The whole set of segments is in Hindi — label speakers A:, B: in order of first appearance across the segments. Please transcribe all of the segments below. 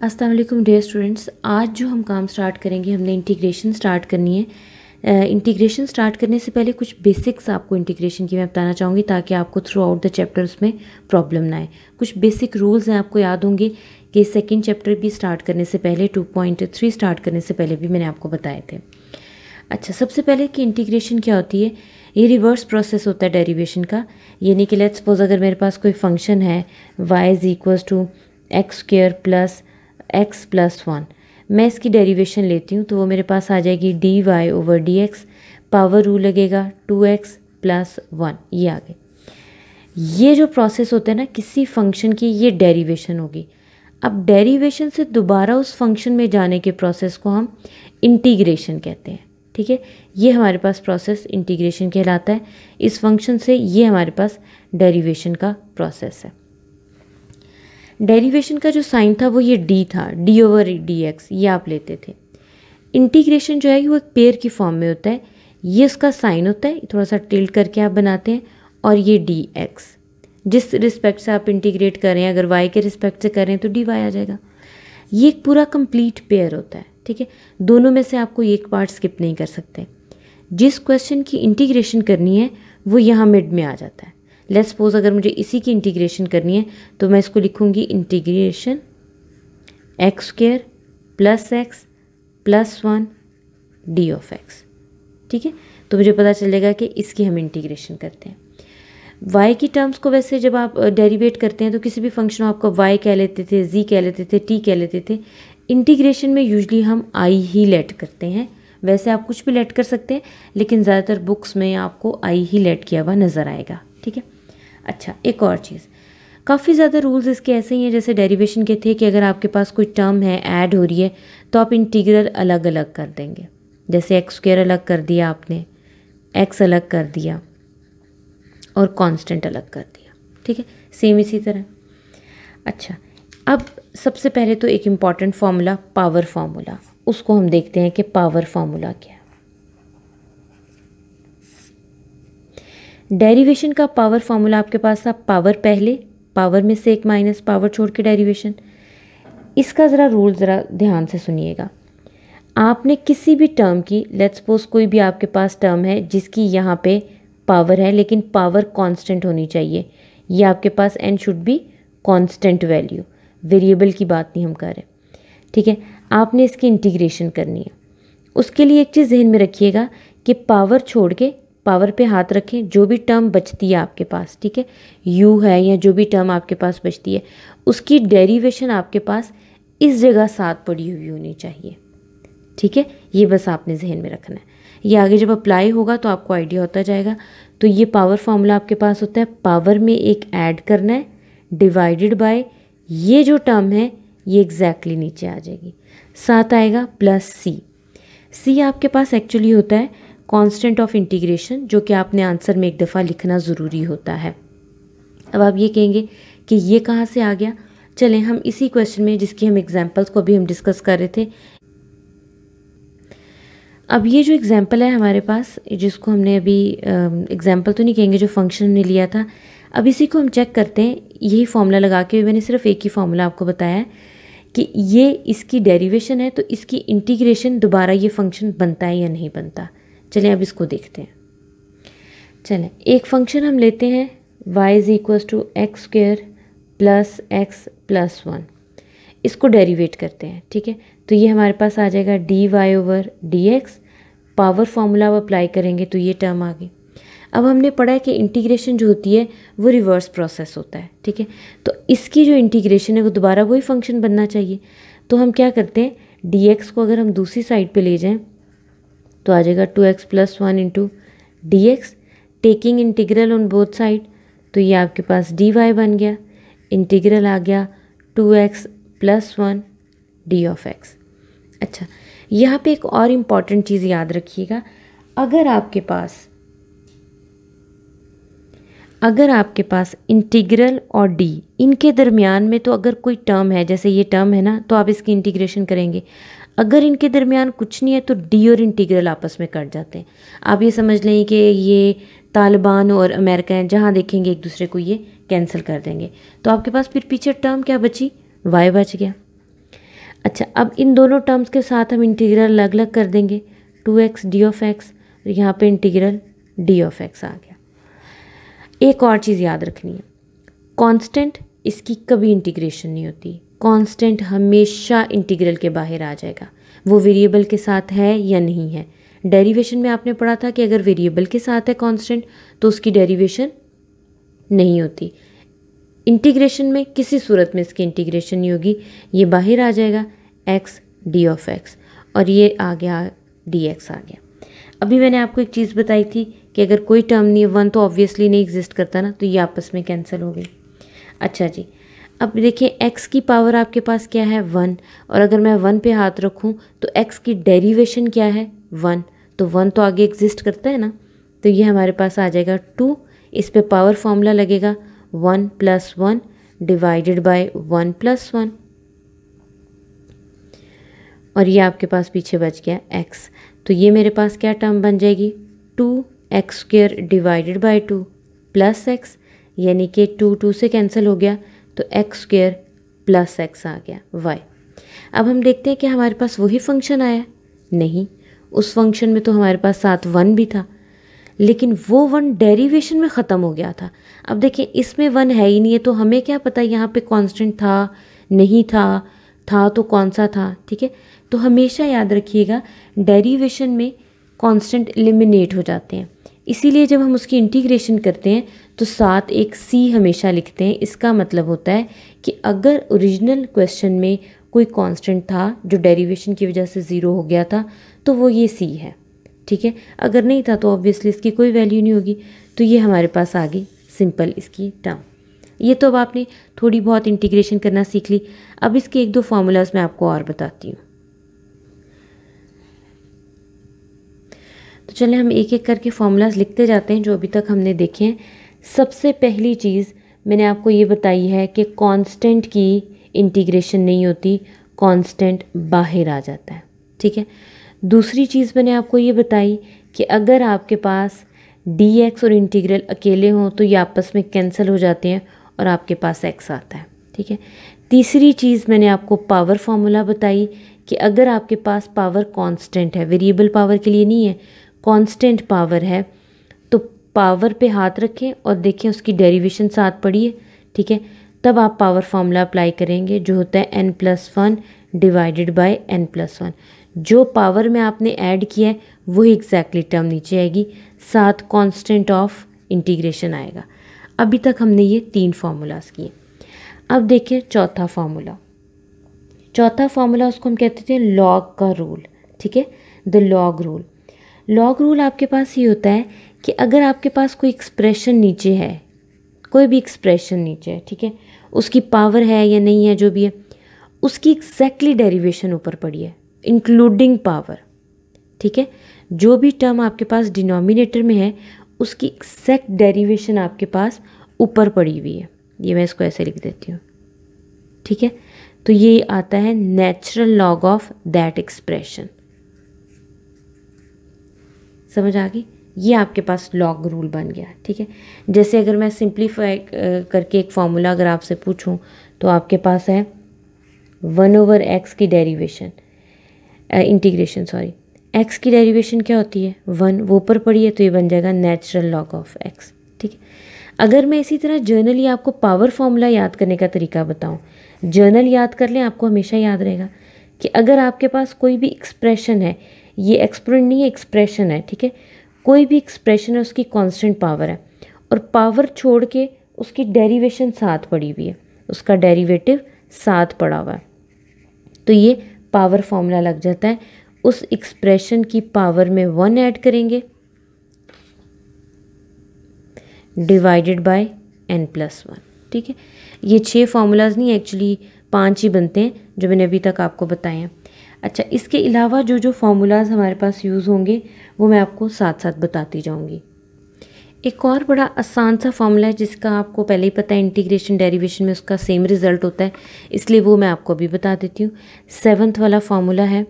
A: अस्सलाम वालेकुम डियर स्टूडेंट्स। आज जो हम काम स्टार्ट करेंगे, हमने इंटीग्रेशन स्टार्ट करनी है। इंटीग्रेशन स्टार्ट करने से पहले कुछ बेसिक्स आपको इंटीग्रेशन की मैं बताना चाहूँगी ताकि आपको थ्रू आउट द चैप्टर उसमें प्रॉब्लम ना आए। कुछ बेसिक रूल्स हैं, आपको याद होंगे कि सेकंड चैप्टर भी स्टार्ट करने से पहले 2.3 स्टार्ट करने से पहले भी मैंने आपको बताए थे। अच्छा, सबसे पहले कि इंटीग्रेशन क्या होती है, ये रिवर्स प्रोसेस होता है डेरिवेशन का। यानी कि लेट्स सपोज अगर मेरे पास कोई फंक्शन है y is equals to x square plus x plus 1, मैं इसकी डेरिवेशन लेती हूँ तो वो मेरे पास आ जाएगी dy over dx, power rule लगेगा 2x प्लस 1, ये आ गए। ये जो प्रोसेस होता है ना किसी फंक्शन की, ये डेरिवेशन होगी। अब डेरिवेशन से दोबारा उस फंक्शन में जाने के प्रोसेस को हम इंटीग्रेशन कहते हैं। ठीक है, ये हमारे पास प्रोसेस इंटीग्रेशन कहलाता है। इस फंक्शन से ये हमारे पास डेरिवेशन का प्रोसेस है। डेरिवेशन का जो साइन था वो ये डी था, डी ओवर डी एक्स, ये आप लेते थे। इंटीग्रेशन जो है वो एक पेयर की फॉर्म में होता है। ये उसका साइन होता है, थोड़ा सा टिल्ट करके आप बनाते हैं, और ये डी एक्स जिस रिस्पेक्ट से आप इंटीग्रेट कर रहे हैं, अगर वाई के रिस्पेक्ट से कर रहे हैं तो डी वाई आ जाएगा। ये एक पूरा कंप्लीट पेयर होता है। ठीक है, दोनों में से आपको एक पार्ट स्किप नहीं कर सकते। जिस क्वेश्चन की इंटीग्रेशन करनी है वो यहाँ मिड में आ जाता है। लेट्स सपोज अगर मुझे इसी की इंटीग्रेशन करनी है तो मैं इसको लिखूँगी integration x square plus x plus 1 D of x. ठीक है, तो मुझे पता चलेगा कि इसकी हम इंटीग्रेशन करते हैं। y की टर्म्स को वैसे जब आप डेरिवेट करते हैं तो किसी भी फंक्शन में आपको y कह लेते थे, z कह लेते थे, t कह लेते थे। इंटीग्रेशन में यूजली हम i ही लेट करते हैं। वैसे आप कुछ भी लेट कर सकते हैं, लेकिन ज़्यादातर बुक्स में आपको i ही लेट किया हुआ नज़र आएगा। ठीक है, अच्छा, एक और चीज़, काफ़ी ज़्यादा रूल्स इसके ऐसे ही हैं जैसे डेरिवेशन के थे कि अगर आपके पास कोई टर्म है ऐड हो रही है तो आप इंटीग्रल अलग अलग कर देंगे। जैसे एक्स स्क्वायर अलग कर दिया आपने, एक्स अलग कर दिया और कांस्टेंट अलग कर दिया। ठीक है, सेम इसी तरह। अच्छा, अब सबसे पहले तो एक इम्पॉर्टेंट फार्मूला, पावर फार्मूला, उसको हम देखते हैं कि पावर फार्मूला क्या है। डेरिवेशन का पावर फार्मूला आपके पास था, पावर पहले, पावर में से एक माइनस, पावर छोड़ के डेरिवेशन। इसका ज़रा रूल ज़रा ध्यान से सुनिएगा। आपने किसी भी टर्म की, लेट्स सपोज कोई भी आपके पास टर्म है जिसकी यहाँ पे पावर है लेकिन पावर कांस्टेंट होनी चाहिए। ये आपके पास n should be constant value, variable की बात नहीं हम कर रहे। ठीक है, आपने इसकी इंटीग्रेशन करनी है। उसके लिए एक चीज़ जहन में रखिएगा कि पावर छोड़ के पावर पे हाथ रखें, जो भी टर्म बचती है आपके पास, ठीक है, u है या जो भी टर्म आपके पास बचती है, उसकी डेरिवेशन आपके पास इस जगह साथ पड़ी हुई होनी चाहिए। ठीक है, ये बस आपने जहन में रखना है। ये आगे जब अप्लाई होगा तो आपको आइडिया होता जाएगा। तो ये पावर फार्मूला आपके पास होता है, पावर में एक ऐड करना है डिवाइडेड बाय ये जो टर्म है ये एग्जैक्टली नीचे आ जाएगी, साथ आएगा प्लस सी। सी आपके पास एक्चुअली होता है कांस्टेंट ऑफ इंटीग्रेशन, जो कि आपने आंसर में एक दफ़ा लिखना ज़रूरी होता है। अब आप ये कहेंगे कि ये कहाँ से आ गया। चलें हम इसी क्वेश्चन में, जिसकी हम एग्जाम्पल्स को अभी हम डिस्कस कर रहे थे, अब ये जो एग्जाम्पल है हमारे पास, जिसको हमने अभी एग्जाम्पल तो नहीं कहेंगे, जो फंक्शन हमने लिया था, अब इसी को हम चेक करते हैं। यही फार्मूला लगा के, मैंने सिर्फ एक ही फार्मूला आपको बताया है कि ये इसकी डेरिवेशन है तो इसकी इंटीग्रेशन दोबारा ये फंक्शन बनता है या नहीं बनता। चलें अब इसको देखते हैं। चलें, एक फंक्शन हम लेते हैं y is equals to x square plus x plus 1, इसको डेरिवेट करते हैं। ठीक है, तो ये हमारे पास आ जाएगा d y over d x, power formula अब अप्लाई करेंगे तो ये टर्म आ गई। अब हमने पढ़ा है कि इंटीग्रेशन जो होती है वो रिवर्स प्रोसेस होता है। ठीक है, तो इसकी जो इंटीग्रेशन है वो दोबारा वही फंक्शन बनना चाहिए। तो हम क्या करते हैं, डी एक्स को अगर हम दूसरी साइड पे ले जाएं तो आ जाएगा 2x plus 1 into D x, taking integral on both side, तो ये आपके पास डी वाई बन गया। इंटीग्रल आ गया 2x plus 1 D of x. अच्छा, यहाँ पे एक और इम्पॉर्टेंट चीज़ याद रखिएगा, अगर आपके पास इंटीग्रल और डी, इनके दरमियान में तो अगर कोई टर्म है, जैसे ये टर्म है ना, तो आप इसकी इंटीग्रेशन करेंगे। अगर इनके दरमियान कुछ नहीं है तो डी और इंटीग्रल आपस में कट जाते हैं। आप ये समझ लें कि ये तालिबान और अमेरिका हैं, जहाँ देखेंगे एक दूसरे को ये कैंसिल कर देंगे। तो आपके पास फिर पीछे टर्म क्या बची, y बच गया। अच्छा, अब इन दोनों टर्म्स के साथ हम इंटीग्रल अलग अलग कर देंगे, 2x डी ऑफ एक्स, यहाँ पे इंटीग्रल डी ऑफ एक्स आ गया। एक और चीज़ याद रखनी है, कांस्टेंट इसकी कभी इंटीग्रेशन नहीं होती, कांस्टेंट हमेशा इंटीग्रल के बाहर आ जाएगा, वो वेरिएबल के साथ है या नहीं है। डेरिवेशन में आपने पढ़ा था कि अगर वेरिएबल के साथ है कांस्टेंट तो उसकी डेरिवेशन नहीं होती। इंटीग्रेशन में किसी सूरत में इसकी इंटीग्रेशन नहीं होगी, ये बाहर आ जाएगा x डी ऑफ एक्स, और ये आ गया dx आ गया। अभी मैंने आपको एक चीज़ बताई थी कि अगर कोई टर्म नहीं है, 1 तो ऑब्वियसली नहीं एग्जिस्ट करता ना, तो ये आपस में कैंसिल हो गई। अच्छा जी, अब देखिए x की पावर आपके पास क्या है 1, और अगर मैं 1 पे हाथ रखूं तो x की डेरिवेशन क्या है 1, तो 1 तो आगे एग्जिस्ट करता है ना, तो ये हमारे पास आ जाएगा 2, इस पे पावर फॉर्मूला लगेगा 1 + 1 डिवाइडेड बाय 1 + 1, और ये आपके पास पीछे बच गया x, तो ये मेरे पास क्या टर्म बन जाएगी 2x² divided by 2 plus x, यानी कि 2 से कैंसिल हो गया, तो x² प्लस x आ गया y। अब हम देखते हैं कि हमारे पास वही फंक्शन आया, नहीं, उस फंक्शन में तो हमारे पास साथ 1 भी था, लेकिन वो 1 डेरिवेशन में ख़त्म हो गया था। अब देखिए इसमें 1 है ही नहीं है, तो हमें क्या पता यहाँ पे कांस्टेंट था नहीं था तो कौन सा था, ठीक है। तो हमेशा याद रखिएगा डेरिवेशन में कांस्टेंट एलिमिनेट हो जाते हैं, इसीलिए जब हम उसकी इंटीग्रेशन करते हैं तो साथ एक c हमेशा लिखते हैं। इसका मतलब होता है कि अगर ओरिजिनल क्वेश्चन में कोई कांस्टेंट था जो डेरिवेशन की वजह से 0 हो गया था, तो वो ये c है, ठीक है। अगर नहीं था तो ऑब्वियसली इसकी कोई वैल्यू नहीं होगी, तो ये हमारे पास आ गई सिंपल इसकी टर्म। ये तो अब आपने थोड़ी बहुत इंटीग्रेशन करना सीख ली। अब इसके 1-2 फार्मूलाज मैं आपको और बताती हूँ। तो चलिए हम एक एक करके फार्मूलाज लिखते जाते हैं जो अभी तक हमने देखे हैं। सबसे पहली चीज़ मैंने आपको ये बताई है कि कांस्टेंट की इंटीग्रेशन नहीं होती, कांस्टेंट बाहर आ जाता है, ठीक है। दूसरी चीज़ मैंने आपको ये बताई कि अगर आपके पास dx और इंटीग्रल अकेले हों तो ये आपस में कैंसिल हो जाते हैं और आपके पास x आता है, ठीक है। तीसरी चीज़ मैंने आपको पावर फार्मूला बताई कि अगर आपके पास पावर कांस्टेंट है, वेरिएबल पावर के लिए नहीं है, कांस्टेंट पावर है, तो पावर पे हाथ रखें और देखें उसकी डेरिवेशन साथ पढ़िए, ठीक है। तब आप पावर फार्मूला अप्लाई करेंगे जो होता है n+1 डिवाइडेड बाय n+1। जो पावर में आपने ऐड किया है वही एग्जैक्टली टर्म नीचे आएगी, साथ कांस्टेंट ऑफ इंटीग्रेशन आएगा। अभी तक हमने ये 3 फार्मूलाज किए। अब देखिए चौथा फार्मूला। चौथा फार्मूला उसको हम कहते थे लॉग का रूल, ठीक है, the log rule. Log rule आपके पास ये होता है कि अगर आपके पास कोई एक्सप्रेशन नीचे है, कोई भी एक्सप्रेशन नीचे है, ठीक है, उसकी पावर है या नहीं है जो भी है, उसकी एग्जैक्टली डेरिवेशन ऊपर पड़ी है इंक्लूडिंग पावर, ठीक है। जो भी टर्म आपके पास डिनोमिनेटर में है उसकी एग्जैक्ट डेरिवेशन आपके पास ऊपर पड़ी हुई है। ये मैं इसको ऐसे लिख देती हूँ, ठीक है। तो ये आता है natural log of that expression. समझ आ गई? ये आपके पास लॉग रूल बन गया, ठीक है। जैसे अगर मैं सिंप्लीफाई करके एक फॉर्मूला अगर आपसे पूछूं तो आपके पास है 1/x की डेरिवेशन इंटीग्रेशन x की डेरिवेशन क्या होती है 1, वो ऊपर पड़ी है, तो ये बन जाएगा नेचुरल लॉग ऑफ x, ठीक है। अगर मैं इसी तरह जर्नली आपको पावर फॉर्मूला याद करने का तरीका बताऊं, जर्नल याद कर लें, आपको हमेशा याद रहेगा कि अगर आपके पास कोई भी एक्सप्रेशन है, ये एक्सपोनेंट नहीं है एक्सप्रेशन है, ठीक है, कोई भी एक्सप्रेशन है उसकी कांस्टेंट पावर है और पावर छोड़ के उसकी डेरिवेशन साथ पड़ी हुई है, उसका डेरिवेटिव साथ पड़ा हुआ है, तो ये पावर फॉर्मूला लग जाता है। उस एक्सप्रेशन की पावर में 1 ऐड करेंगे डिवाइडेड बाय n+1, ठीक है। ये 6 फार्मूलाज नहीं, एक्चुअली 5 ही बनते हैं जो मैंने अभी तक आपको बताए हैं। अच्छा, इसके अलावा जो जो फार्मूलाज हमारे पास यूज़ होंगे वो मैं आपको साथ साथ बताती जाऊंगी। एक और बड़ा आसान सा फार्मूला है जिसका आपको पहले ही पता है, इंटीग्रेशन डेरिवेशन में उसका सेम रिजल्ट होता है, इसलिए वो मैं आपको अभी बता देती हूँ। 7th वाला फार्मूला है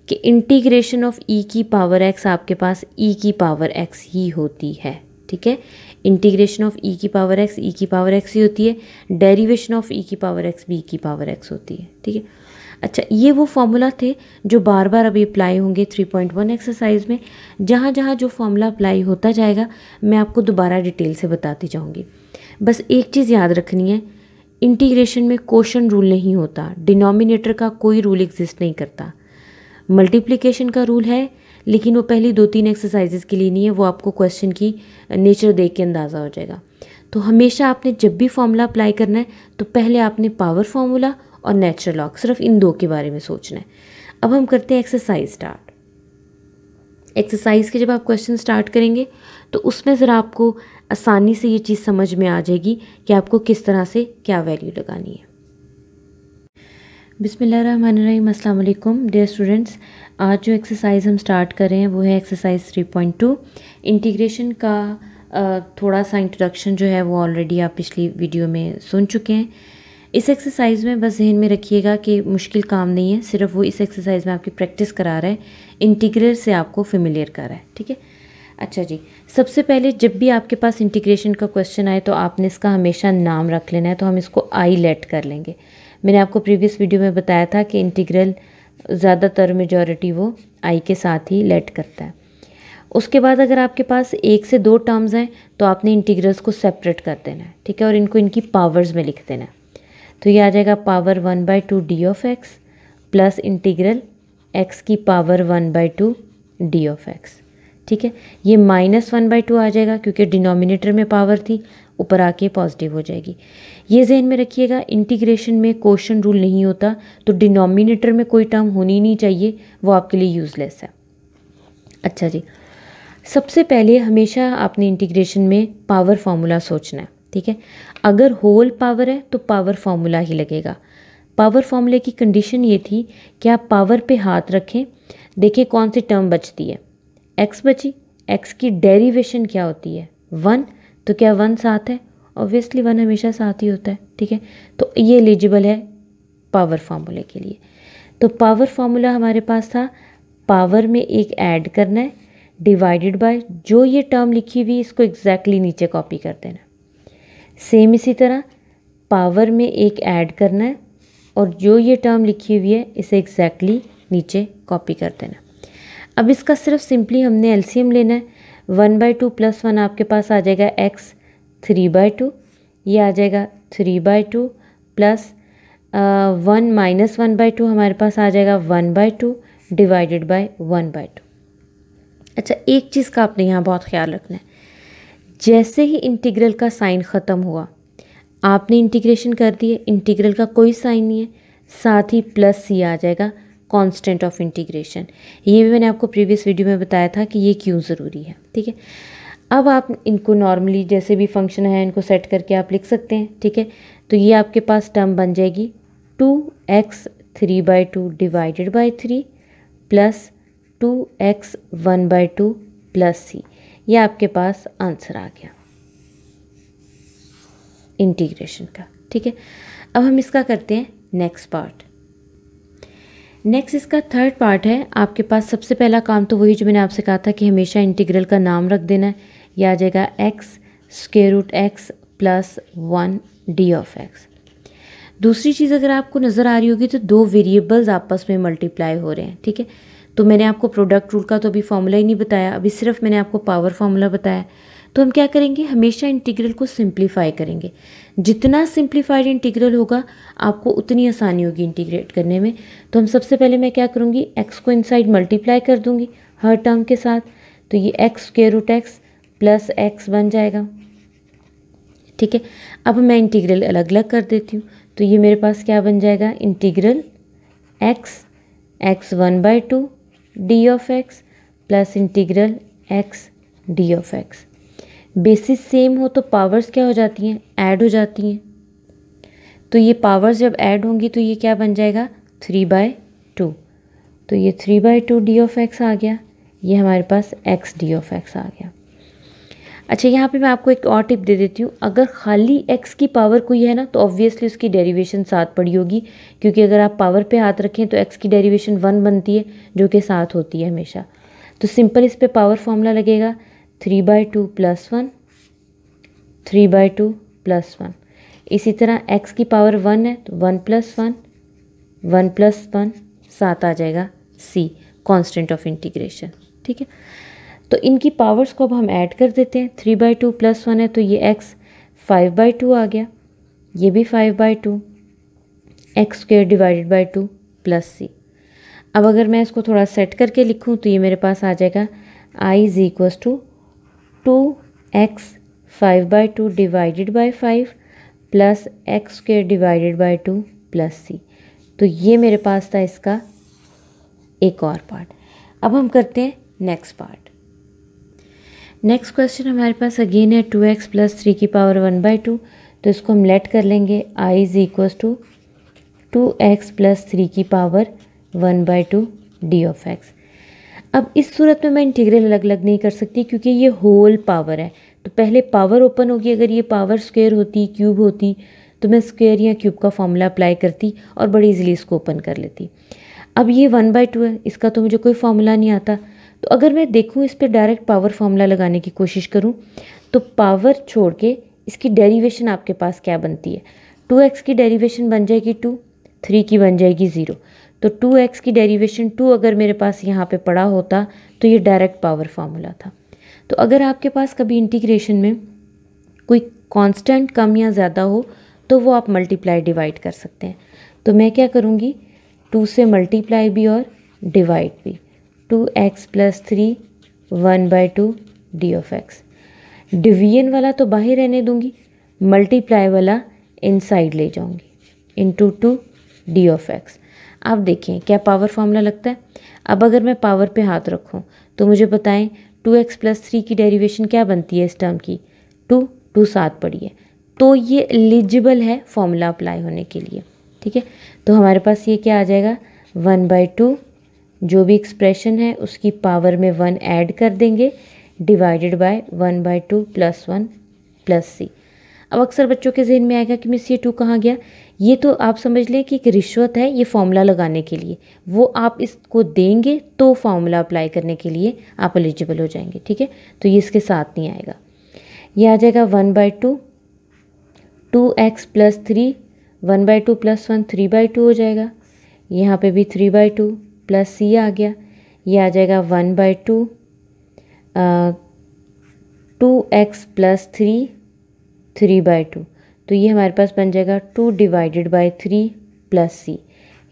A: कि इंटीग्रेशन ऑफ e की पावर x आपके पास e की पावर x ही होती है, ठीक है। इंटीग्रेशन ऑफ ई की पावर एक्स ही होती है, डेरिवेशन ऑफ ई की पावर एक्स भी ई की पावर एक्स होती है, ठीक है। अच्छा, ये वो फॉर्मूला थे जो बार बार अभी अप्लाई होंगे 3.1 एक्सरसाइज में। जहाँ जहाँ जो फॉर्मूला अप्लाई होता जाएगा मैं आपको दोबारा डिटेल से बताती जाऊँगी। बस एक चीज़ याद रखनी है, इंटीग्रेशन में क्वोशंट रूल नहीं होता, डिनोमिनेटर का कोई रूल एग्जिस्ट नहीं करता। मल्टीप्लिकेशन का रूल है, लेकिन वो पहली 2-3 एक्सरसाइजेज के लिए नहीं है, वो आपको क्वेश्चन की नेचर देख के अंदाज़ा हो जाएगा। तो हमेशा आपने जब भी फॉर्मूला अप्लाई करना है तो पहले आपने पावर फार्मूला और नेचुरल लॉग, सिर्फ इन दो के बारे में सोचना है। अब हम करते हैं एक्सरसाइज स्टार्ट। एक्सरसाइज के जब आप क्वेश्चन स्टार्ट करेंगे तो उसमें ज़रा आपको आसानी से ये चीज़ समझ में आ जाएगी कि आपको किस तरह से क्या वैल्यू लगानी है। बिस्मिल्लाहिर्रहमानिर्रहीम, अस्सलाम वालेकुम डियर स्टूडेंट्स। आज जो एक्सरसाइज हम स्टार्ट कर रहे हैं वो है एक्सरसाइज 3.2। इंटीग्रेशन का थोड़ा सा इंट्रोडक्शन जो है वो ऑलरेडी आप पिछली वीडियो में सुन चुके हैं। इस एक्सरसाइज में बस जहन में रखिएगा कि मुश्किल काम नहीं है, सिर्फ वो इस एक्सरसाइज में आपकी प्रैक्टिस करा रहा है, इंटीग्रल से आपको फेमिलियर कर रहा है, ठीक है। अच्छा जी, सबसे पहले जब भी आपके पास इंटीग्रेशन का क्वेश्चन आए तो आपने इसका हमेशा नाम रख लेना है। तो हम इसको आई लेट कर लेंगे। मैंने आपको प्रीवियस वीडियो में बताया था कि इंटीग्रल ज़्यादातर मेजॉरिटी वो आई के साथ ही लेट करता है। उसके बाद अगर आपके पास 1 से 2 टर्म्स हैं तो आपने इंटीग्रल्स को सेपरेट कर देना है, ठीक है, और इनको इनकी पावर्स में लिख देना है। तो ये आ जाएगा power 1/2 D of X plus integral x की पावर 1/2 डी ऑफ एक्स, ठीक है। ये -1/2 आ जाएगा क्योंकि डिनोमिनेटर में पावर थी, ऊपर आके पॉजिटिव हो जाएगी। ये जहन में रखिएगा, इंटीग्रेशन में क्वोशंट रूल नहीं होता, तो डिनोमिनेटर में कोई टर्म होनी नहीं चाहिए, वो आपके लिए यूज़लेस है। अच्छा जी, सबसे पहले हमेशा आपने इंटीग्रेशन में पावर फार्मूला सोचना है, ठीक है। अगर होल पावर है तो पावर फार्मूला ही लगेगा। पावर फार्मूले की कंडीशन ये थी कि आप पावर पे हाथ रखें, देखें कौन सी टर्म बचती है। एक्स बची, एक्स की डेरिवेशन क्या होती है 1, तो क्या 1 साथ है? ऑब्वियसली 1 हमेशा साथ ही होता है, ठीक है। तो ये एलिजिबल है पावर फार्मूले के लिए। तो पावर फार्मूला हमारे पास था, पावर में एक ऐड करना है डिवाइडेड बाय जो ये टर्म लिखी हुई इसको एग्जैक्टली नीचे कॉपी कर देना। सेम इसी तरह पावर में एक ऐड करना है और जो ये टर्म लिखी हुई है इसे एग्जैक्टली नीचे कॉपी कर देना। अब इसका सिर्फ सिंपली हमने एलसीएम लेना है। 1/2 + 1 आपके पास आ जाएगा x 3/2, ये आ जाएगा 3/2 प्लस 1 - 1/2 हमारे पास आ जाएगा 1/2 डिवाइडेड बाय 1/2। अच्छा, एक चीज़ का आपने यहाँ बहुत ख्याल रखना है, जैसे ही इंटीग्रल का साइन ख़त्म हुआ आपने इंटीग्रेशन कर दिए, इंटीग्रल का कोई साइन नहीं है, साथ ही प्लस सी आ जाएगा, कांस्टेंट ऑफ इंटीग्रेशन। ये भी मैंने आपको प्रीवियस वीडियो में बताया था कि ये क्यों ज़रूरी है, ठीक है। अब आप इनको नॉर्मली जैसे भी फंक्शन है इनको सेट करके आप लिख सकते हैं, ठीक है। तो ये आपके पास टर्म बन जाएगी 2x 3/2 divided by 3 plus 2x 1/2 plus C. ये आपके पास आंसर आ गया इंटीग्रेशन का, ठीक है। अब हम इसका करते हैं नेक्स्ट पार्ट। नेक्स्ट इसका थर्ड पार्ट है। आपके पास सबसे पहला काम तो वही जो मैंने आपसे कहा था कि हमेशा इंटीग्रल का नाम रख देना है। यह आ जाएगा x√x plus 1 D of x. दूसरी चीज़ अगर आपको नज़र आ रही होगी तो 2 वेरिएबल्स आपस में मल्टीप्लाई हो रहे हैं, ठीक है। तो मैंने आपको प्रोडक्ट रूल का तो अभी फॉर्मूला ही नहीं बताया, अभी सिर्फ मैंने आपको पावर फार्मूला बताया। तो हम क्या करेंगे, हमेशा इंटीग्रल को सिंप्लीफाई करेंगे। जितना सिंप्लीफाइड इंटीग्रल होगा आपको उतनी आसानी होगी इंटीग्रेट करने में। तो हम सबसे पहले मैं क्या करूँगी, x को इनसाइड मल्टीप्लाई कर दूँगी हर टर्म के साथ, तो ये x² प्लस x बन जाएगा, ठीक है। अब मैं इंटीग्रल अलग अलग कर देती हूँ, तो ये मेरे पास क्या बन जाएगा, integral x 1/2 D of X plus integral x D of x. Basis same हो तो पावर्स क्या हो जाती हैं, ऐड हो जाती हैं। तो ये पावर्स जब ऐड होंगी तो ये क्या बन जाएगा 3/2। तो ये 3/2 डी ऑफ एक्स आ गया, ये हमारे पास x डी ऑफ एक्स आ गया। अच्छा, यहाँ पे मैं आपको एक और टिप दे देती हूँ। अगर खाली x की पावर कोई है ना तो ऑब्वियसली उसकी डेरिवेशन 7 पड़ी होगी, क्योंकि अगर आप पावर पे हाथ रखें तो x की डेरिवेशन 1 बनती है जो कि 7 होती है हमेशा। तो सिंपल इस पे पावर फॉर्मूला लगेगा 3/2 + 1 3/2 + 1। इसी तरह x की पावर 1 है तो 1 + 1, 1 + 1 7 आ जाएगा c, कांस्टेंट ऑफ इंटीग्रेशन। ठीक है, तो इनकी पावर्स को अब हम ऐड कर देते हैं। 3/2 + 1 है तो ये x 5/2 आ गया, ये भी 5/2, x² / 2 + c। अब अगर मैं इसको थोड़ा सेट करके लिखूं तो ये मेरे पास आ जाएगा I = 2x 5/2 / 5 + x² / 2 + c। तो ये मेरे पास था इसका एक और पार्ट। अब हम करते हैं नेक्स्ट पार्ट। नेक्स्ट क्वेश्चन हमारे पास अगेन है 2x + 3 की पावर 1/2। तो इसको हम लेट कर लेंगे I = 2x + 3 की पावर 1/2 d(x). अब इस सूरत में मैं इंटीग्रल अलग अलग नहीं कर सकती क्योंकि ये होल पावर है। तो पहले पावर ओपन होगी, अगर ये पावर स्क्वायर होती, क्यूब होती, तो मैं स्क्वायर या क्यूब का फॉर्मूला अप्लाई करती और बड़ी इजीली इसको ओपन कर लेती। अब ये 1/2 है, इसका तो मुझे कोई फॉर्मूला नहीं आता। तो अगर मैं देखूँ इस पर डायरेक्ट पावर फॉर्मूला लगाने की कोशिश करूँ तो पावर छोड़ के इसकी डेरिवेशन आपके पास क्या बनती है। 2x की डेरिवेशन बन जाएगी 2, 3 की बन जाएगी 0। तो 2x की डेरिवेशन 2 अगर मेरे पास यहाँ पे पड़ा होता तो ये डायरेक्ट पावर फार्मूला था। तो अगर आपके पास कभी इंटीग्रेशन में कोई कांस्टेंट कम या ज़्यादा हो तो वो आप मल्टीप्लाई डिवाइड कर सकते हैं। तो मैं क्या करूँगी, 2 से मल्टीप्लाई भी और डिवाइड भी। 2x + 3 1/2 d(x). डिवीजन वाला तो बाहर रहने दूंगी, मल्टीप्लाई वाला इनसाइड ले जाऊंगी, इंटू 2 d(x). आप देखें क्या पावर फॉर्मूला लगता है। अब अगर मैं पावर पे हाथ रखूं तो मुझे बताएं 2x + 3 की डेरिवेशन क्या बनती है इस टर्म की, 2 7 पड़ी है, तो ये एलिजिबल है फॉर्मूला अप्लाई होने के लिए। ठीक है, तो हमारे पास ये क्या आ जाएगा 1/2, जो भी एक्सप्रेशन है उसकी पावर में 1 ऐड कर देंगे, डिवाइडेड बाय 1/2 + 1 + c। अब अक्सर बच्चों के जहन में आएगा कि मिस ये 2 कहाँ गया। ये तो आप समझ लें कि एक रिश्वत है ये फॉर्मूला लगाने के लिए, वो आप इसको देंगे तो फॉर्मूला अप्लाई करने के लिए आप एलिजिबल हो जाएंगे। ठीक है, तो ये इसके साथ नहीं आएगा। ये आ जाएगा 1/2, 2x + 3 1/2 + 1 3/2 हो जाएगा। यहाँ पे भी 3/2 + c आ गया। ये आ जाएगा 1/2 2x + 3 3/2। तो ये हमारे पास बन जाएगा 2 / 3 + c।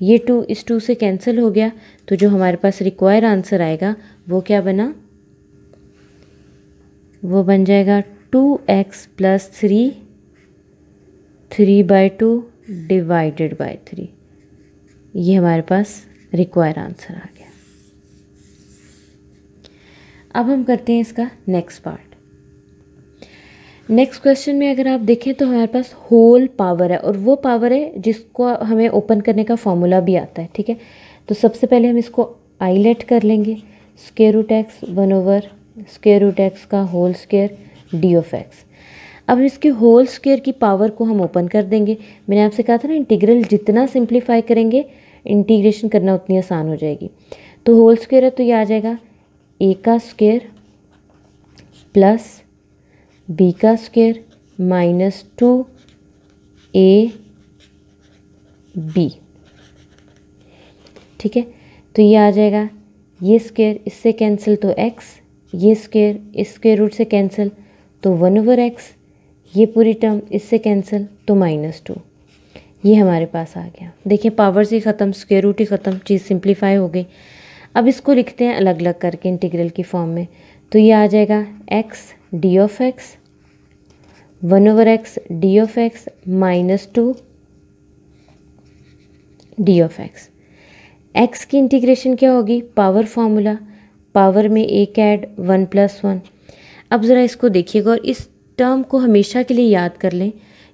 A: ये 2 इस 2 से कैंसिल हो गया, तो जो हमारे पास रिक्वायर आंसर आएगा वो क्या बना, वो बन जाएगा 2x + 3 3/2 / 3। ये हमारे पास रिक्वायर आंसर आ गया। अब हम करते हैं इसका नेक्स्ट पार्ट। नेक्स्ट क्वेश्चन में अगर आप देखें तो हमारे पास होल पावर है और वो पावर है जिसको हमें ओपन करने का फॉर्मूला भी आता है। ठीक है, तो सबसे पहले हम इसको आईलेट कर लेंगे, √x 1/√x का होल स्क्वायर d(x). अब इसके होल स्क्वायर की पावर को हम ओपन कर देंगे। मैंने आपसे कहा था ना इंटीग्रल जितना सिंप्लीफाई करेंगे इंटीग्रेशन करना उतनी आसान हो जाएगी। तो होल स्क्वायर है तो ये आ जाएगा a का स्क्वायर प्लस b का स्क्वायर माइनस 2ab। ठीक है, तो ये आ जाएगा, ये स्क्वायर इससे कैंसिल तो x, ये स्क्वायर इस स्क्वायर रूट से कैंसिल तो 1/x, ये पूरी टर्म इससे कैंसिल तो -2। ये हमारे पास आ गया। देखिए पावर्स ही ख़त्म, स्क्वायर रूट ही ख़त्म, चीज़ सिंप्लीफाई हो गई। अब इसको लिखते हैं अलग अलग करके इंटीग्रल की फॉर्म में। तो ये आ जाएगा x d(x) 1/x d(x) -2 d(x). x की इंटीग्रेशन क्या होगी, पावर फॉर्मूला, पावर में एक ऐड 1 + 1। अब ज़रा इसको देखिएगा और इस टर्म को हमेशा के लिए याद कर लें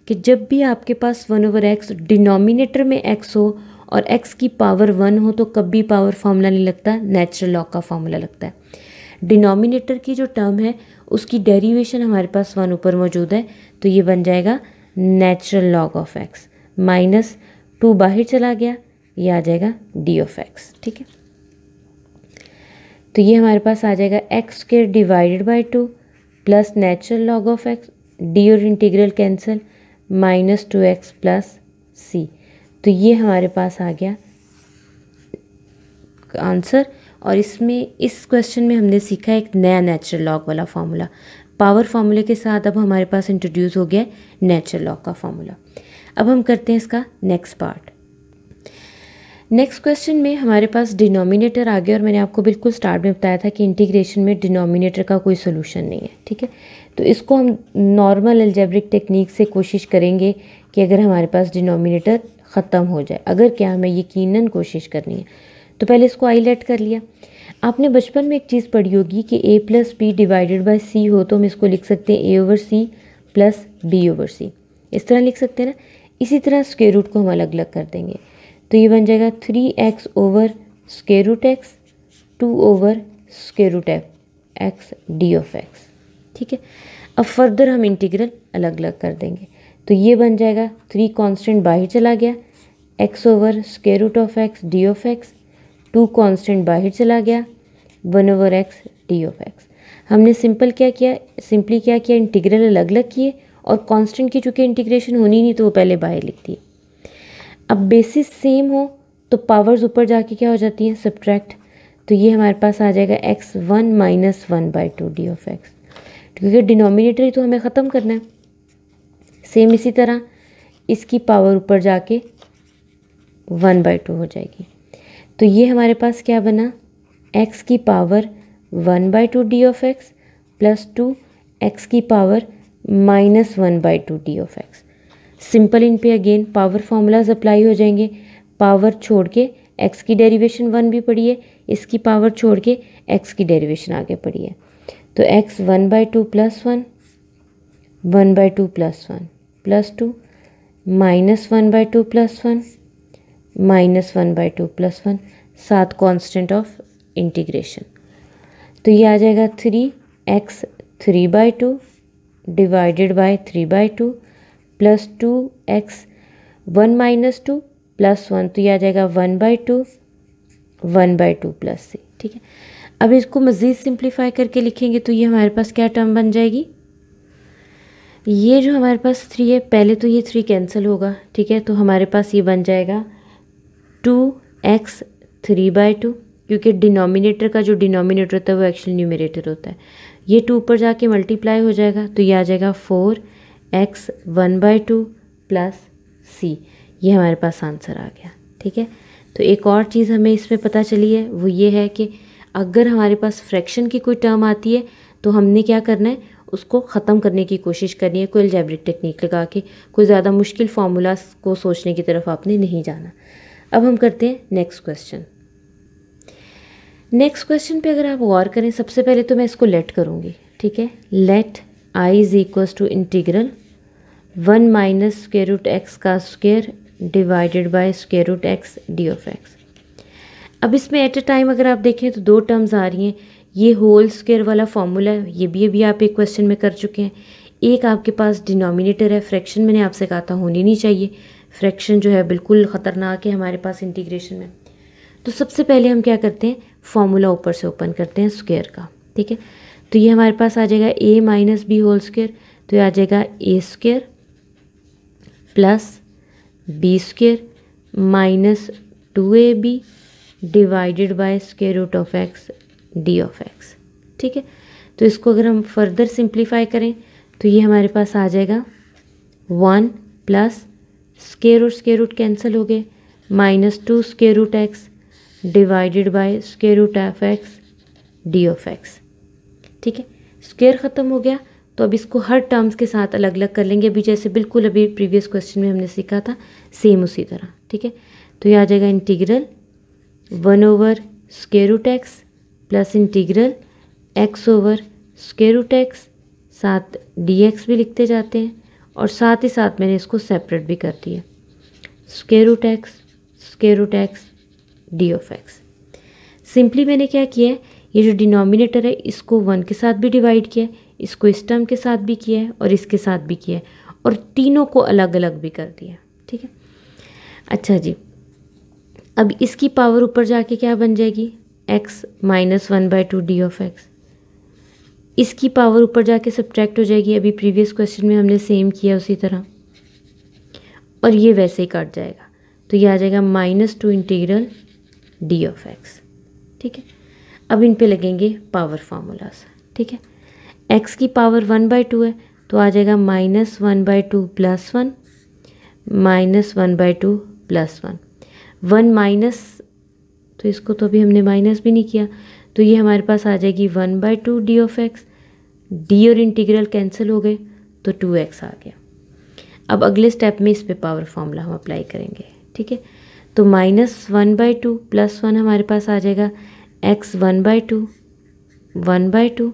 A: कि जब भी आपके पास 1/x डिनोमिनेटर में x हो और x की पावर 1 हो तो कभी पावर फार्मूला नहीं लगता, नेचुरल लॉग का फार्मूला लगता है। डिनोमिनेटर की जो टर्म है उसकी डेरिवेशन हमारे पास 1 ऊपर मौजूद है, तो ये बन जाएगा नेचुरल लॉग ऑफ x, -2 बाहर चला गया, ये आ जाएगा d(x). ठीक है, तो ये हमारे पास आ जाएगा x² / 2 plus natural log of x, D और इंटीग्रल कैंसिल, -2x प्लस सी। तो ये हमारे पास आ गया आंसर। और इसमें इस क्वेश्चन में हमने सीखा एक नया नेचुरल लॉग वाला फार्मूला। पावर फार्मूले के साथ अब हमारे पास इंट्रोड्यूस हो गया नेचुरल लॉग का फार्मूला। अब हम करते हैं इसका नेक्स्ट पार्ट। नेक्स्ट क्वेश्चन में हमारे पास डिनोमिनेटर आ गया और मैंने आपको बिल्कुल स्टार्ट में बताया था कि इंटीग्रेशन में डिनोमिनेटर का कोई सोल्यूशन नहीं है, ठीक है। तो इसको हम नॉर्मल अलजेब्रिक टेक्निक से कोशिश करेंगे कि अगर हमारे पास डिनोमिनेटर ख़त्म हो जाए, अगर क्या हमें यकीनन कोशिश करनी है। तो पहले इसको आईलेट कर लिया। आपने बचपन में एक चीज़ पढ़ी होगी कि a plus B divided by C हो तो हम इसको लिख सकते हैं a over C plus B over C, इस तरह लिख सकते हैं ना। इसी तरह स्क्वायर रूट को हम अलग अलग कर देंगे, तो ये बन जाएगा 3x over square root x, 2 over square root x D of x, ठीक है। अब फर्दर हम इंटीग्रल अलग अलग कर देंगे, तो ये बन जाएगा 3 कांस्टेंट बाहर चला गया, x over square root of x D of x, 2 constant बाहर चला गया, 1 over x D of x. हमने सिंपली क्या किया, इंटीग्रल अलग अलग किए और कांस्टेंट की चूँकि इंटीग्रेशन होनी नहीं तो वो पहले बाहर लिख दिए। अब बेसिस सेम हो तो पावर्स ऊपर जाके क्या हो जाती हैं, सब्ट्रैक्ट। तो ये हमारे पास आ जाएगा x1 minus 1/2 D of x, क्योंकि डिनोमिनेटर ही तो हमें ख़त्म करना है। सेम इसी तरह इसकी पावर ऊपर जाके 1/2 हो जाएगी। तो ये हमारे पास क्या बना, x की power 1/2 D of X plus 2 x की power minus 1/2 D of x. Simple in पे अगेन पावर फार्मूलाज अप्लाई हो जाएंगे। पावर छोड़ के x की डेरिवेशन 1 भी पड़ी है, इसकी पावर छोड़ के x की डेरिवेशन आगे पड़ी है। तो x 1/2 plus 1, 1/2 plus 1 plus 2, minus 1/2 plus 1, minus 1/2 plus 1, 7 constant of integration. तो ये आ जाएगा 3x 3/2 divided bye 3/2 plus 2x 1 minus 2 plus 1, तो ये आ जाएगा 1/2 प्लस सी, ठीक है। अब इसको मज़ीद सिंप्लीफाई करके लिखेंगे तो ये हमारे पास क्या टर्म बन जाएगी, ये जो हमारे पास 3 है, पहले तो ये 3 कैंसिल होगा, ठीक है। तो हमारे पास ये बन जाएगा 2x 3/2, क्योंकि डिनोमिनेटर का जो डिनोमिनेटर होता है वो एक्चुअल न्यूमरेटर होता है। ये 2 ऊपर जाके मल्टीप्लाई हो जाएगा, तो ये आ जाएगा 4x 1/2 प्लस सी। ये हमारे पास आंसर आ गया, ठीक है। तो एक और चीज़ हमें इसमें पता चली है, वो ये है कि अगर हमारे पास फ्रैक्शन की कोई टर्म आती है तो हमने क्या करना है, उसको ख़त्म करने की कोशिश करनी है कोई अलजेब्रिक टेक्निक लगा के। कोई ज़्यादा मुश्किल फार्मूला को सोचने की तरफ आपने नहीं जाना। अब हम करते हैं नेक्स्ट क्वेश्चन। नेक्स्ट क्वेश्चन पे अगर आप गौर करें, सबसे पहले तो मैं इसको लेट करूँगी, ठीक है। Let i is equals to integral 1 minus square root X का square divided by square root x D of X. अब इसमें एट अ टाइम अगर आप देखें तो 2 टर्म्स आ रही हैं। ये होल स्क्वायर वाला फॉर्मूला ये भी आप एक क्वेश्चन में कर चुके हैं। एक आपके पास डिनोमिनेटर है, फ्रैक्शन मैंने आपसे कहा था होनी नहीं चाहिए, फ्रैक्शन जो है बिल्कुल ख़तरनाक है हमारे पास इंटीग्रेशन में। तो सबसे पहले हम क्या करते हैं, फॉर्मूला ऊपर से ओपन करते हैं स्क्वायर का, ठीक है। तो ये हमारे पास आ जाएगा a minus b whole square, तो ये आ जाएगा a square plus b square minus 2ab divided by square root of x D of x, ठीक है। तो इसको अगर हम फर्दर सिंप्लीफाई करें तो ये हमारे पास आ जाएगा 1 प्लस स्क्वायर रूट कैंसिल हो गए, minus 2 square root x divided by square root of x D of x, ठीक है। स्क्वायर ख़त्म हो गया, तो अब इसको हर टर्म्स के साथ अलग अलग कर लेंगे, अभी जैसे बिल्कुल अभी प्रीवियस क्वेश्चन में हमने सीखा था सेम उसी तरह, ठीक है। तो ये आ जाएगा integral 1 over square root x plus integral x over square root x, साथ dx भी लिखते जाते हैं और साथ ही साथ मैंने इसको सेपरेट भी कर दिया, square root x D of x. Simply मैंने क्या किया है, ये जो डिनोमिनेटर है इसको 1 के साथ भी डिवाइड किया है, इसको इस टर्म के साथ भी किया है और इसके साथ भी किया है और तीनों को अलग अलग भी कर दिया, ठीक है। अच्छा जी, अब इसकी पावर ऊपर जाके क्या बन जाएगी, x minus 1/2 D of x. इसकी पावर ऊपर जाके सब्ट्रैक्ट हो जाएगी, अभी प्रीवियस क्वेश्चन में हमने सेम किया उसी तरह, और ये वैसे ही कट जाएगा, तो ये आ जाएगा -2 इंटीग्रल डी ऑफ एक्स। ठीक है, अब इन पे लगेंगे पावर फार्मूलाज। ठीक है, एक्स की पावर 1/2 है तो आ जाएगा -1/2 + 1 -1/2 + 1 1 माइनस, तो इसको तो अभी हमने माइनस भी नहीं किया, तो ये हमारे पास आ जाएगी 1/2 डी ऑफ एक्स। डी और इंटीग्रल कैंसिल हो गए तो 2x आ गया। अब अगले स्टेप में इस पे पावर फॉर्मूला हम अप्लाई करेंगे। ठीक है, तो -1/2 + 1 हमारे पास आ जाएगा x 1/2 1/2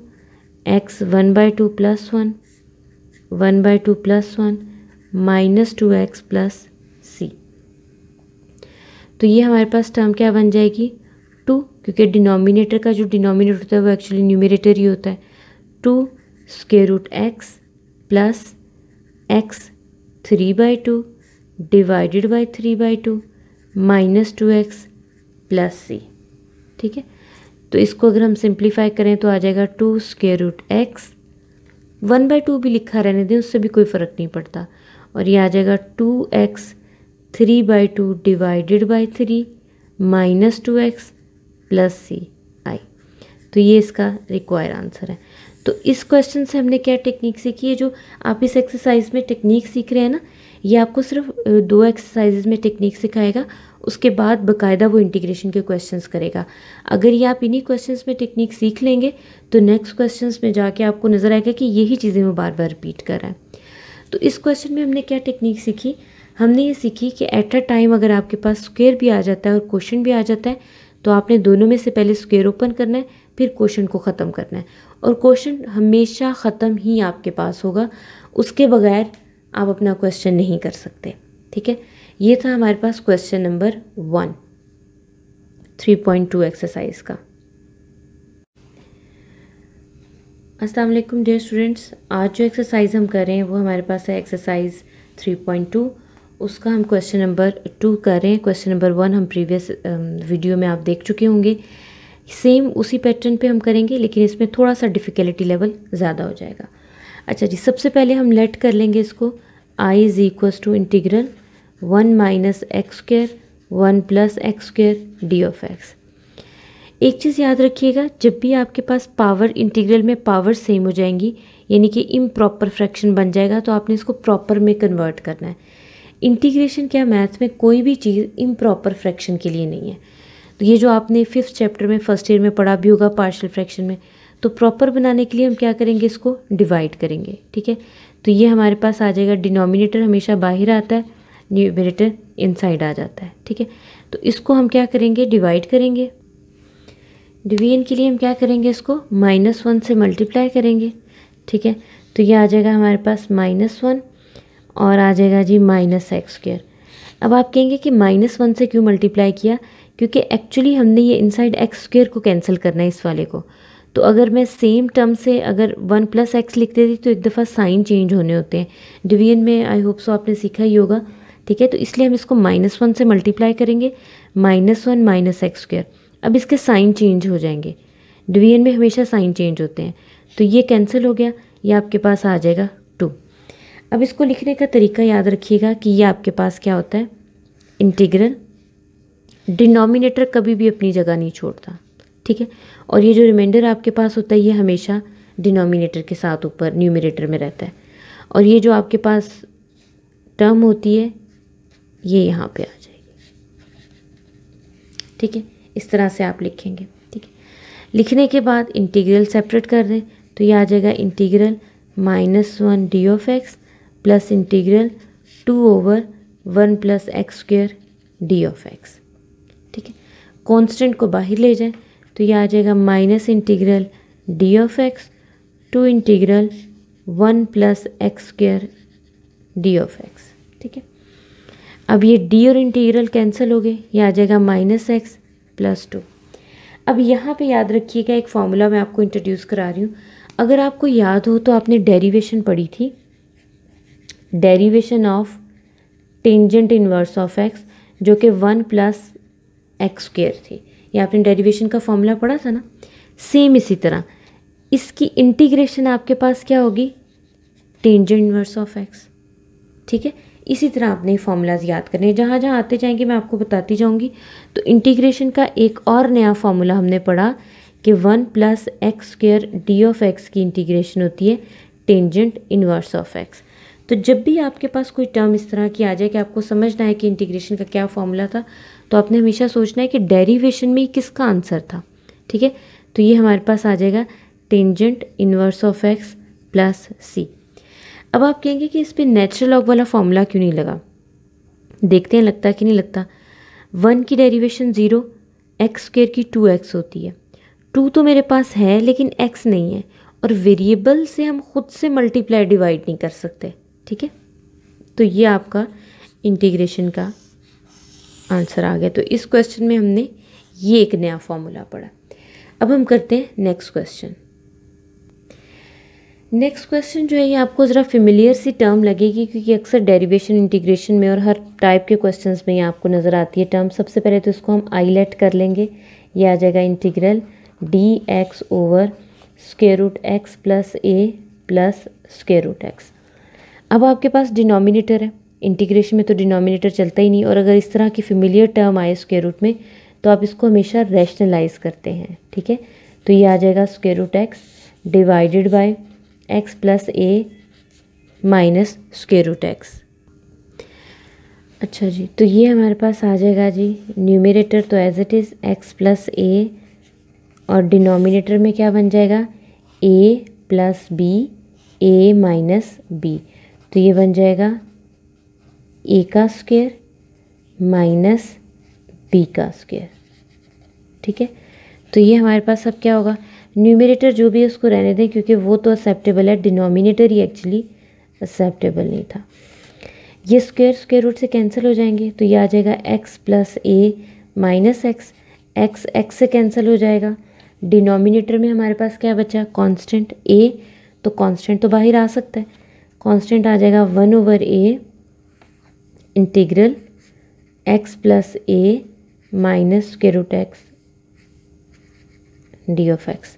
A: x 1/2 + 1 1/2 + 1 -2x + c। तो ये हमारे पास टर्म क्या बन जाएगी 2, क्योंकि डिनोमिनेटर का जो डिनोमिनेटर होता है वो एक्चुअली न्यूमरेटर ही होता है। 2 √x + x 3/2 divided by 3/2 -2x + c। ठीक है, तो इसको अगर हम सिंप्लीफाई करें तो आ जाएगा 2 √x 1/2 भी लिखा रहने दें, उससे भी कोई फ़र्क नहीं पड़ता, और ये आ जाएगा 2x 3/2 divided by 3 -2x + c i। तो ये इसका रिक्वायर आंसर है। तो इस क्वेश्चन से हमने क्या टेक्निक सीखी है, जो आप इस एक्सरसाइज में टेक्निक सीख रहे हैं ना, ये आपको सिर्फ 2 एक्सरसाइजेज में टेक्निक सिखाएगा, उसके बाद बाकायदा वो इंटीग्रेशन के क्वेश्चंस करेगा। अगर ये आप इन्हीं क्वेश्चंस में टेक्निक सीख लेंगे तो नेक्स्ट क्वेश्चंस में जाके आपको नज़र आएगा कि यही चीज़ें वो बार बार रिपीट कर रहा है। तो इस क्वेश्चन में हमने क्या टेक्निक सीखी, हमने ये सीखी कि एट अ टाइम अगर आपके पास स्क्वायर भी आ जाता है और क्वेश्चन भी आ जाता है तो आपने दोनों में से पहले स्क्वायर ओपन करना है, फिर क्वेश्चन को ख़त्म करना है, और क्वेश्चन हमेशा ख़त्म ही आपके पास होगा, उसके बगैर आप अपना क्वेश्चन नहीं कर सकते। ठीक है, ये था हमारे पास क्वेश्चन नंबर 1 3.2 एक्सरसाइज का। अस्सलाम वालेकुम डियर स्टूडेंट्स, आज जो एक्सरसाइज हम कर रहे हैं वो हमारे पास है एक्सरसाइज 3.2, उसका हम क्वेश्चन नंबर 2 कर रहे हैं। क्वेश्चन नंबर 1 हम प्रीवियस वीडियो में आप देख चुके होंगे, सेम उसी पैटर्न पे हम करेंगे, लेकिन इसमें थोड़ा सा डिफ़िकल्टी लेवल ज़्यादा हो जाएगा। अच्छा जी, सबसे पहले हम लेट कर लेंगे इसको I = integral 1 - x² 1 + x² d of x. एक चीज़ याद रखिएगा, जब भी आपके पास पावर इंटीग्रल में पावर सेम हो जाएंगी, यानी कि इम्प्रॉपर फ्रैक्शन बन जाएगा, तो आपने इसको प्रॉपर में कन्वर्ट करना है। इंटीग्रेशन क्या, मैथ में कोई भी चीज़ इम्प्रॉपर फ्रैक्शन के लिए नहीं है। तो ये जो आपने 5th चैप्टर में फर्स्ट ईयर में पढ़ा भी होगा पार्शियल फ्रैक्शन में, तो प्रॉपर बनाने के लिए हम क्या करेंगे, इसको डिवाइड करेंगे। ठीक है, तो ये हमारे पास आ जाएगा, डिनोमिनेटर हमेशा बाहर आता है, न्यूमरेटर इनसाइड आ जाता है। ठीक है, तो इसको हम क्या करेंगे, डिवाइड करेंगे। डिवीजन के लिए हम क्या करेंगे, इसको -1 से मल्टीप्लाई करेंगे। ठीक है, तो ये आ जाएगा हमारे पास -1 और आ जाएगा जी -x²। अब आप कहेंगे कि -1 से क्यों मल्टीप्लाई किया, क्योंकि एक्चुअली हमने ये इनसाइड x² को कैंसिल करना है, इस वाले को। तो अगर मैं सेम टर्म से अगर 1 + x लिख देती तो एक दफ़ा साइन चेंज होने होते हैं डिवीजन में, आई होप सो आपने सीखा ही होगा। ठीक है, तो इसलिए हम इसको -1 से मल्टीप्लाई करेंगे, -1 - x²। अब इसके साइन चेंज हो जाएंगे, डिवीजन में हमेशा साइन चेंज होते हैं, तो ये कैंसिल हो गया, ये आपके पास आ जाएगा 2। अब इसको लिखने का तरीका याद रखिएगा कि ये आपके पास क्या होता है, इंटीग्रल, डिनोमिनेटर कभी भी अपनी जगह नहीं छोड़ता। ठीक है, और ये जो रिमाइंडर आपके पास होता है ये हमेशा डिनोमिनेटर के साथ ऊपर न्यूमरेटर में रहता है, और ये जो आपके पास टर्म होती है ये यहाँ पे आ जाएगी। ठीक है, इस तरह से आप लिखेंगे। ठीक है, लिखने के बाद इंटीग्रल सेपरेट कर दें, तो ये आ जाएगा integral -1 D of X plus integral 2/1 + x² d of x. ठीक है, कांस्टेंट को बाहर ले जाएं, तो ये आ जाएगा minus integral d of x to integral 1 + x² d of x. ठीक है, अब ये डी और इंटीग्रल कैंसिल हो गए, ये आ जाएगा -x + 2। अब यहाँ पे याद रखिएगा, एक फॉर्मूला मैं आपको इंट्रोड्यूस करा रही हूँ। अगर आपको याद हो तो आपने डेरिवेशन पढ़ी थी, derivation of tangent inverse of x, जो कि 1 + x² थी। ये आपने डेरिवेशन का फॉर्मूला पढ़ा था ना। सेम इसी तरह इसकी इंटीग्रेशन आपके पास क्या होगी, टेंजेंट इनवर्स ऑफ एक्स। ठीक है, इसी तरह आपने फॉर्मूलाज याद करने, जहाँ जहाँ आते जाएंगे मैं आपको बताती जाऊँगी। तो इंटीग्रेशन का एक और नया फॉर्मूला हमने पढ़ा कि 1 + x² डी ऑफ एक्स की इंटीग्रेशन होती है टेंजेंट इनवर्स ऑफ एक्स। तो जब भी आपके पास कोई टर्म इस तरह की आ जाए कि आपको समझना है कि इंटीग्रेशन का क्या फॉर्मूला था, तो आपने हमेशा सोचना है कि डेरिवेशन में किसका आंसर था। ठीक है, तो ये हमारे पास आ जाएगा tangent inverse of X plus C. अब आप कहेंगे कि इस पर नेचुरल लॉग वाला फॉर्मूला क्यों नहीं लगा, देखते हैं लगता कि नहीं लगता। 1 की डेरिवेशन 0, x² की 2x होती है। 2 तो मेरे पास है लेकिन x नहीं है, और वेरिएबल से हम खुद से मल्टीप्लाई डिवाइड नहीं कर सकते। ठीक है, तो ये आपका इंटीग्रेशन का आंसर आ गया। तो इस क्वेश्चन में हमने ये एक नया फॉर्मूला पढ़ा। अब हम करते हैं नेक्स्ट क्वेश्चन। नेक्स्ट क्वेश्चन जो है ये आपको ज़रा फेमिलियर सी टर्म लगेगी, क्योंकि अक्सर डेरिवेशन इंटीग्रेशन में और हर टाइप के क्वेश्चंस में ये आपको नज़र आती है टर्म। सबसे पहले तो इसको हम आईलेट कर लेंगे, ये आ जाएगा integral dx over √x + a + √x। अब आपके पास डिनोमिनेटर है, इंटीग्रेशन में तो डिनोमिनेटर चलता ही नहीं, और अगर इस तरह की फेमिलियर टर्म आए स्क्वायर रूट में तो आप इसको हमेशा रैशनलाइज करते हैं। ठीक है, तो ये आ जाएगा √x divided by x + a minus √x। अच्छा जी, तो ये हमारे पास आ जाएगा जी न्यूमरेटर तो as it is x + a, और डिनोमिनेटर में क्या बन जाएगा a + b a minus b। तो ये बन जाएगा a का स्क्वायर माइनस b का स्क्वायर। ठीक है, तो ये हमारे पास अब क्या होगा, न्यूमरेटर जो भी है उसको रहने दें क्योंकि वो तो एक्सेप्टेबल है, डिनोमिनेटर ही एक्चुअली एक्सेप्टेबल नहीं था। ये स्क्वायर रूट से कैंसिल हो जाएंगे, तो ये आ जाएगा x + a माइनस x से कैंसिल हो जाएगा। डिनोमिनेटर में हमारे पास क्या बचा, कांस्टेंट a, तो कांस्टेंट तो बाहर आ सकता है, कांस्टेंट आ जाएगा 1/a integral x + a minus √x D of X.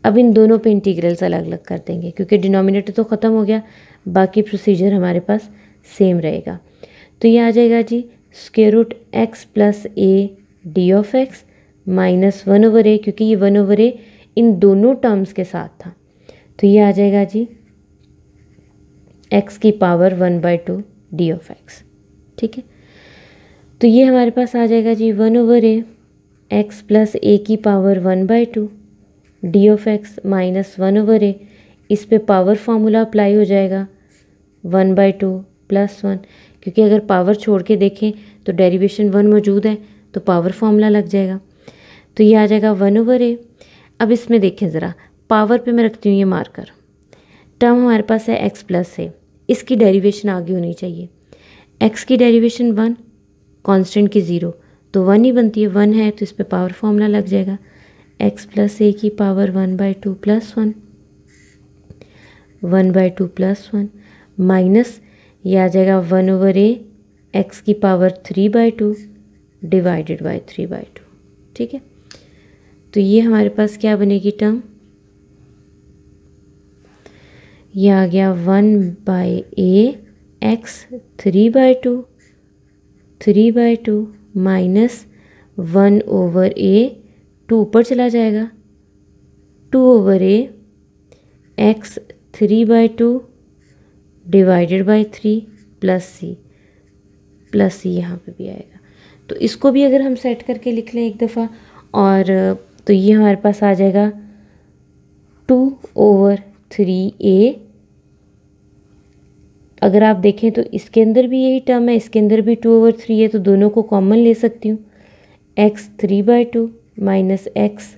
A: अब इन दोनों पे इंटीग्रल्स अलग अलग कर देंगे क्योंकि डिनोमिनेटर तो ख़त्म हो गया, बाकी प्रोसीजर हमारे पास सेम रहेगा। तो ये आ जाएगा जी √x + a D of x minus 1/a, क्योंकि ये 1/a इन दोनों टर्म्स के साथ था, तो ये आ जाएगा जी x की पावर 1/2 डी ऑफ एक्स। ठीक है, तो ये हमारे पास आ जाएगा जी 1/a x + a की power 1/2 D of x minus 1/a। इस पे पावर फार्मूला अप्लाई हो जाएगा 1/2 + 1, क्योंकि अगर पावर छोड़ के देखें तो डेरिवेशन 1 मौजूद है तो पावर फार्मूला लग जाएगा। तो ये आ जाएगा 1/a। अब इसमें देखें ज़रा, पावर पे मैं रखती हूँ ये मार्कर, टर्म हमारे पास है x + a, इसकी डेरिवेशन आगे होनी चाहिए। x की डेरिवेशन 1, कांस्टेंट की 0, तो 1 ही बनती है, 1 है तो इस पे पावर फार्मूला लग जाएगा x + a की पावर 1/2 + 1 1/2 + 1 माइनस ये आ जाएगा 1/a x की पावर 3/2 डिवाइडेड बाय 3/2। ठीक है, तो ये हमारे पास क्या बनेगी टर्म, ये आ गया 1/a x 3/2 माइनस 1/a, 2 ऊपर चला जाएगा 2/a x 3/2 divided by 3 plus C यहाँ पे भी आएगा। तो इसको भी अगर हम सेट करके लिख लें एक दफ़ा, और तो ये हमारे पास आ जाएगा 2/3a। अगर आप देखें तो इसके अंदर भी यही टर्म है, इसके अंदर भी 2/3 है, तो दोनों को कॉमन ले सकती हूँ, x 3/2 माइनस x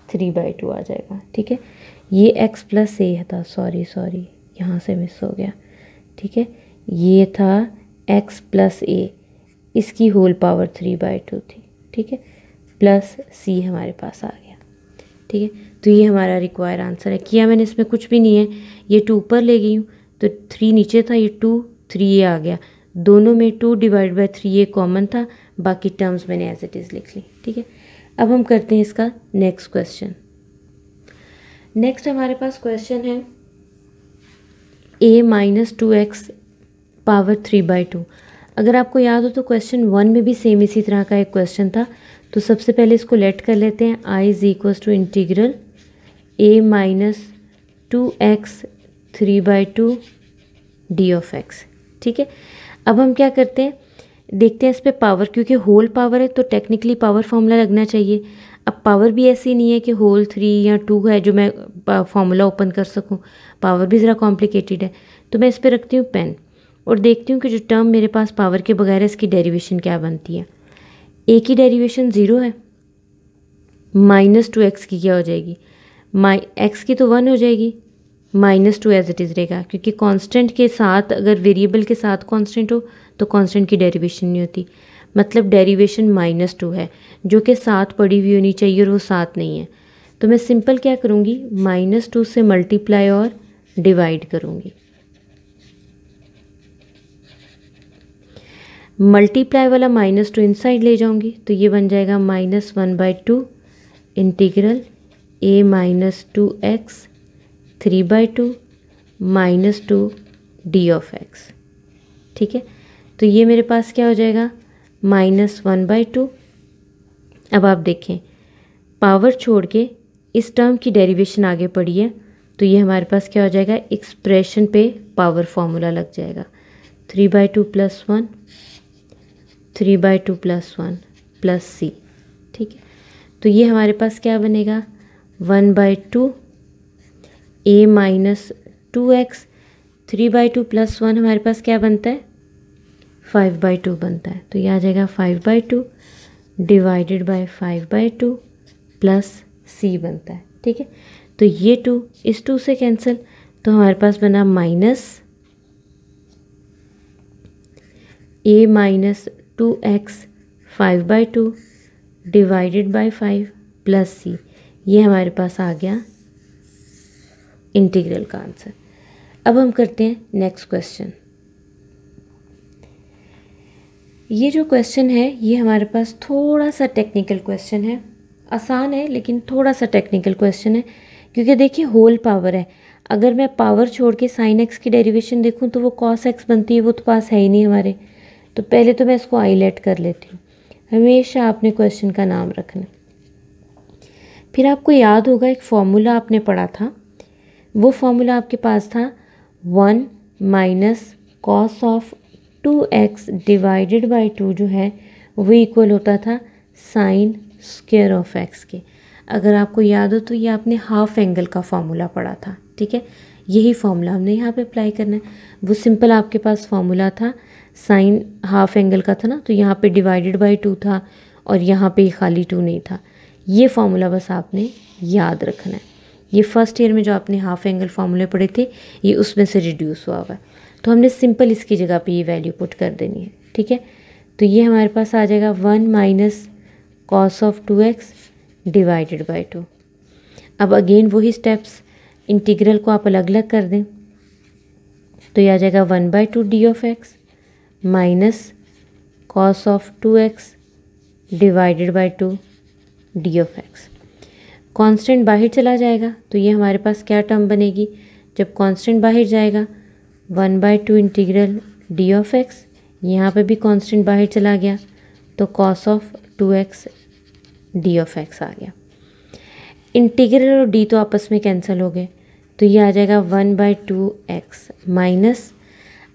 A: 3/2 आ जाएगा। ठीक है, ये x + a था, सॉरी यहाँ से मिस हो गया। ठीक है, ये था x + a, इसकी होल पावर 3/2 थी। ठीक है, प्लस c हमारे पास आ गया। ठीक है, तो ये हमारा रिक्वायर आंसर है। किया मैंने इसमें कुछ भी नहीं है, ये 2 ऊपर ले गई हूँ तो 3 नीचे था, ये 2 3a आ गया, दोनों में 2 डिवाइड बाय 3a कॉमन था, बाकी टर्म्स मैंने एज इट इज़ लिख ली। ठीक है, अब हम करते हैं इसका नेक्स्ट क्वेश्चन। नेक्स्ट हमारे पास क्वेश्चन है a-2x पावर 3/2। अगर आपको याद हो तो क्वेश्चन 1 में भी सेम इसी तरह का एक क्वेश्चन था। तो सबसे पहले इसको लेट कर लेते हैं, i is equal to integral a-2x 3/2 d of x. ठीक है, अब हम क्या करते हैं, देखते हैं इस पे पावर, क्योंकि होल पावर है तो टेक्निकली पावर फॉर्मूला लगना चाहिए। अब पावर भी ऐसी नहीं है कि होल 3 या 2 है जो मैं फॉर्मूला ओपन कर सकूं, पावर भी ज़रा कॉम्प्लिकेटेड है। तो मैं इस पर रखती हूँ पेन और देखती हूँ कि जो टर्म मेरे पास पावर के बगैर है इसकी डेरिवेशन क्या बनती है। ए की डेरिवेशन 0 है, -2x की क्या हो जाएगी, x की तो 1 हो जाएगी, -2 एज इट इज़ रहेगा, क्योंकि कांस्टेंट के साथ, अगर वेरिएबल के साथ कांस्टेंट हो तो कांस्टेंट की डेरिवेशन नहीं होती। मतलब डेरिवेशन -2 है, जो कि 7 पड़ी हुई होनी चाहिए और वो 7 नहीं है। तो मैं सिंपल क्या करूँगी, -2 से मल्टीप्लाई और डिवाइड करूँगी। मल्टीप्लाई वाला -2 इनसाइड ले जाऊँगी तो ये बन जाएगा -1/2 integral a-2x 3/2 -2 D of x. ठीक है, तो ये मेरे पास क्या हो जाएगा, -1/2। अब आप देखें पावर छोड़ के इस टर्म की डेरिवेशन आगे पड़ी है तो ये हमारे पास क्या हो जाएगा, एक्सप्रेशन पे पावर फॉर्मूला लग जाएगा। 3/2 + 1 3/2 + 1 + c। ठीक है, तो ये हमारे पास क्या बनेगा, 1/2 a-2x 3/2 + 1 हमारे पास क्या बनता है, 5/2 बनता है। तो ये आ जाएगा 5/2 डिवाइडेड बाय 5/2 + c बनता है। ठीक है, तो ये 2 इस 2 से कैंसिल, तो हमारे पास बना -a-2x 5/2 डिवाइडेड बाय 5 + c। ये हमारे पास आ गया इंटीग्रल का आंसर। अब हम करते हैं नेक्स्ट क्वेश्चन। ये जो क्वेश्चन है ये हमारे पास थोड़ा सा टेक्निकल क्वेश्चन है, आसान है लेकिन थोड़ा सा टेक्निकल क्वेश्चन है, क्योंकि देखिए होल पावर है। अगर मैं पावर छोड़ के साइन एक्स की डेरिवेशन देखूं तो वो कॉस एक्स बनती है, वो तो पास है ही नहीं हमारे। तो पहले तो मैं इसको हाईलाइट कर लेती हूँ। हमेशा आपने क्वेश्चन का नाम रखना। फिर आपको याद होगा एक फॉर्मूला आपने पढ़ा था, वो फॉर्मूला आपके पास था 1 - cos of 2x divided by 2 जो है वो इक्वल होता था साइन स्क्वायर ऑफ x के। अगर आपको याद हो तो ये आपने हाफ एंगल का फॉर्मूला पढ़ा था। ठीक है, यही फॉर्मूला हमने यहाँ पे अप्लाई करना है। वो सिंपल आपके पास फॉर्मूला था, साइन हाफ एंगल का था ना, तो यहाँ पे डिवाइडेड बाई 2 था और यहाँ पे खाली 2 नहीं था। ये फॉर्मूला बस आपने याद रखना है। ये फर्स्ट ईयर में जो आपने हाफ एंगल फार्मूले पढ़े थे ये उसमें से रिड्यूस हुआ हुआ है, तो हमने सिंपल इसकी जगह पे ये वैल्यू पुट कर देनी है। ठीक है, तो ये हमारे पास आ जाएगा 1 - cos of 2x divided by 2। अब अगेन वही स्टेप्स, इंटीग्रल को आप अलग अलग कर दें तो ये आ जाएगा 1/2 D of x minus cos of 2x divided by 2 D of x. Constant बाहर चला जाएगा तो ये हमारे पास क्या टर्म बनेगी, जब कांस्टेंट बाहर जाएगा 1/2 इंटीग्रल डी ऑफ एक्स, यहाँ पे भी कांस्टेंट बाहर चला गया तो cos of 2x D of X आ गया। इंटीग्रल और डी तो आपस में कैंसिल हो गए तो ये आ जाएगा 1/2x माइनस,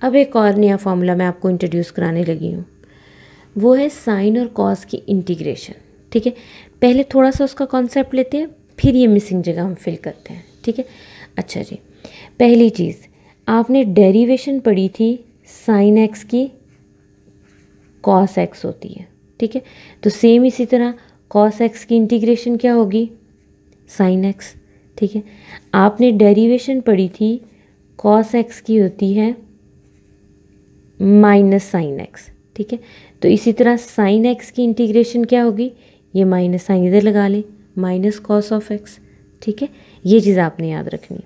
A: अब एक और नया फॉर्मूला मैं आपको इंट्रोड्यूस कराने लगी हूँ, वो है साइन और कॉस की इंटीग्रेशन। ठीक है, पहले थोड़ा सा उसका कॉन्सेप्ट लेते हैं, फिर ये मिसिंग जगह हम फिल करते हैं। ठीक है, अच्छा जी, पहली चीज़ आपने डेरिवेशन पढ़ी थी साइन एक्स की कॉस एक्स होती है। ठीक है, तो सेम इसी तरह कॉस एक्स की इंटीग्रेशन क्या होगी, साइन एक्स। ठीक है, आपने डेरिवेशन पढ़ी थी कॉस एक्स की होती है माइनस साइन एक्स। ठीक है, तो इसी तरह साइन एक्स की इंटीग्रेशन क्या होगी, ये माइनस साइन इधर लगा लें, माइनस कॉस ऑफ एक्स। ठीक है, ये चीज़ आपने याद रखनी है।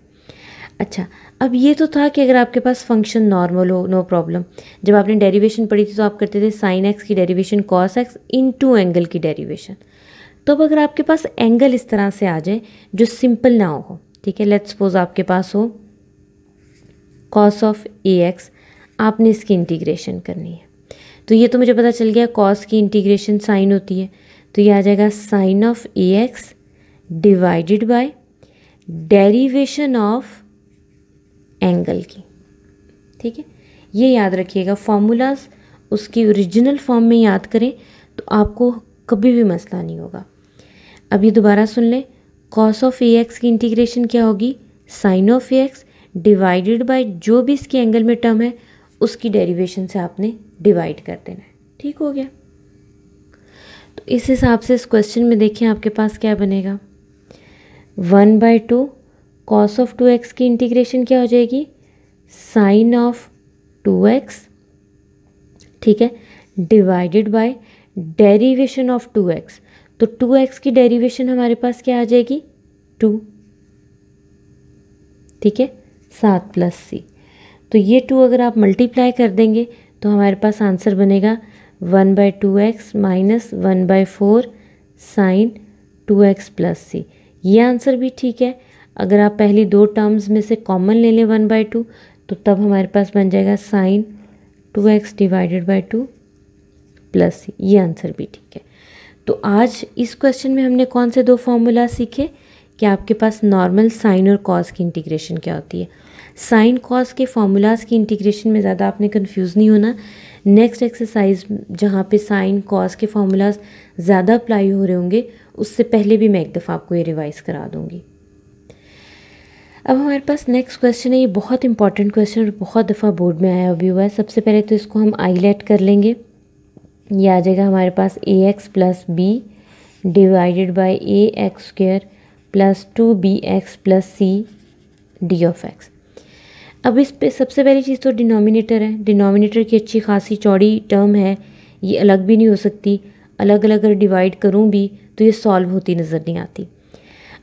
A: अच्छा, अब ये तो था कि अगर आपके पास फंक्शन नॉर्मल हो, नो प्रॉब्लम। जब आपने डेरिवेशन पढ़ी थी तो आप करते थे साइन एक्स की derivation cos x into angle की डेरिवेशन। तो अब अगर आपके पास एंगल इस तरह से आ जाए जो सिंपल ना हो, ठीक है। लेट्स सपोज आपके पास हो कॉस ऑफ ए एक्स, आपने इसकी इंटीग्रेशन करनी है। तो ये तो मुझे पता चल गया कॉस की इंटीग्रेशन साइन होती है, तो ये आ जाएगा sine of a x divided by derivation of angle की, ठीक है। ये याद रखिएगा, फॉर्मूलाज उसकी ओरिजिनल फॉर्म में याद करें तो आपको कभी भी मसला नहीं होगा। अभी दोबारा सुन लें, कॉस ऑफ ए एक्स की इंटीग्रेशन क्या होगी, sine of a x divided by जो भी इसके एंगल में टर्म है उसकी डेरिवेशन से आपने डिवाइड कर देना है, ठीक हो गया। तो इस हिसाब से इस क्वेश्चन में देखें आपके पास क्या बनेगा, 1/2 कॉस ऑफ 2x की इंटीग्रेशन क्या हो जाएगी, साइन ऑफ 2x, ठीक है, divided by derivation of 2x। तो 2x की डेरिवेशन हमारे पास क्या आ जाएगी, 2, ठीक है, 7 + c। तो ये 2 अगर आप मल्टीप्लाई कर देंगे तो हमारे पास आंसर बनेगा 1/2x minus 1/4 sine 2x + c। ये आंसर भी ठीक है। अगर आप पहली 2 टर्म्स में से कॉमन ले लें 1/2 तो तब हमारे पास बन जाएगा sine 2x divided by 2 + c। ये आंसर भी ठीक है। तो आज इस क्वेश्चन में हमने कौन से 2 फॉर्मूला सीखे कि आपके पास नॉर्मल साइन और कॉस की इंटीग्रेशन क्या होती है। साइन कॉस के फॉर्मूलाज की इंटीग्रेशन में ज़्यादा आपने कंफ्यूज नहीं होना। नेक्स्ट एक्सरसाइज जहाँ पे साइन कॉस के फॉर्मूलाज ज़्यादा अप्लाई हो रहे होंगे उससे पहले भी मैं एक दफ़ा आपको ये रिवाइज़ करा दूँगी। अब हमारे पास नेक्स्ट क्वेश्चन है, ये बहुत इंपॉर्टेंट क्वेश्चन और बहुत दफ़ा बोर्ड में आया भी हुआ है। सबसे पहले तो इसको हम आईलेट कर लेंगे। ये आ जाएगा हमारे पास ax + b divided by ax² + 2bx + c d of x। अब इस पे सबसे पहली चीज़ तो डिनोमिनेटर है। डिनोमिनेटर की अच्छी खासी चौड़ी टर्म है, ये अलग भी नहीं हो सकती। अलग अलग अगर डिवाइड करूँ भी तो ये सॉल्व होती नज़र नहीं आती।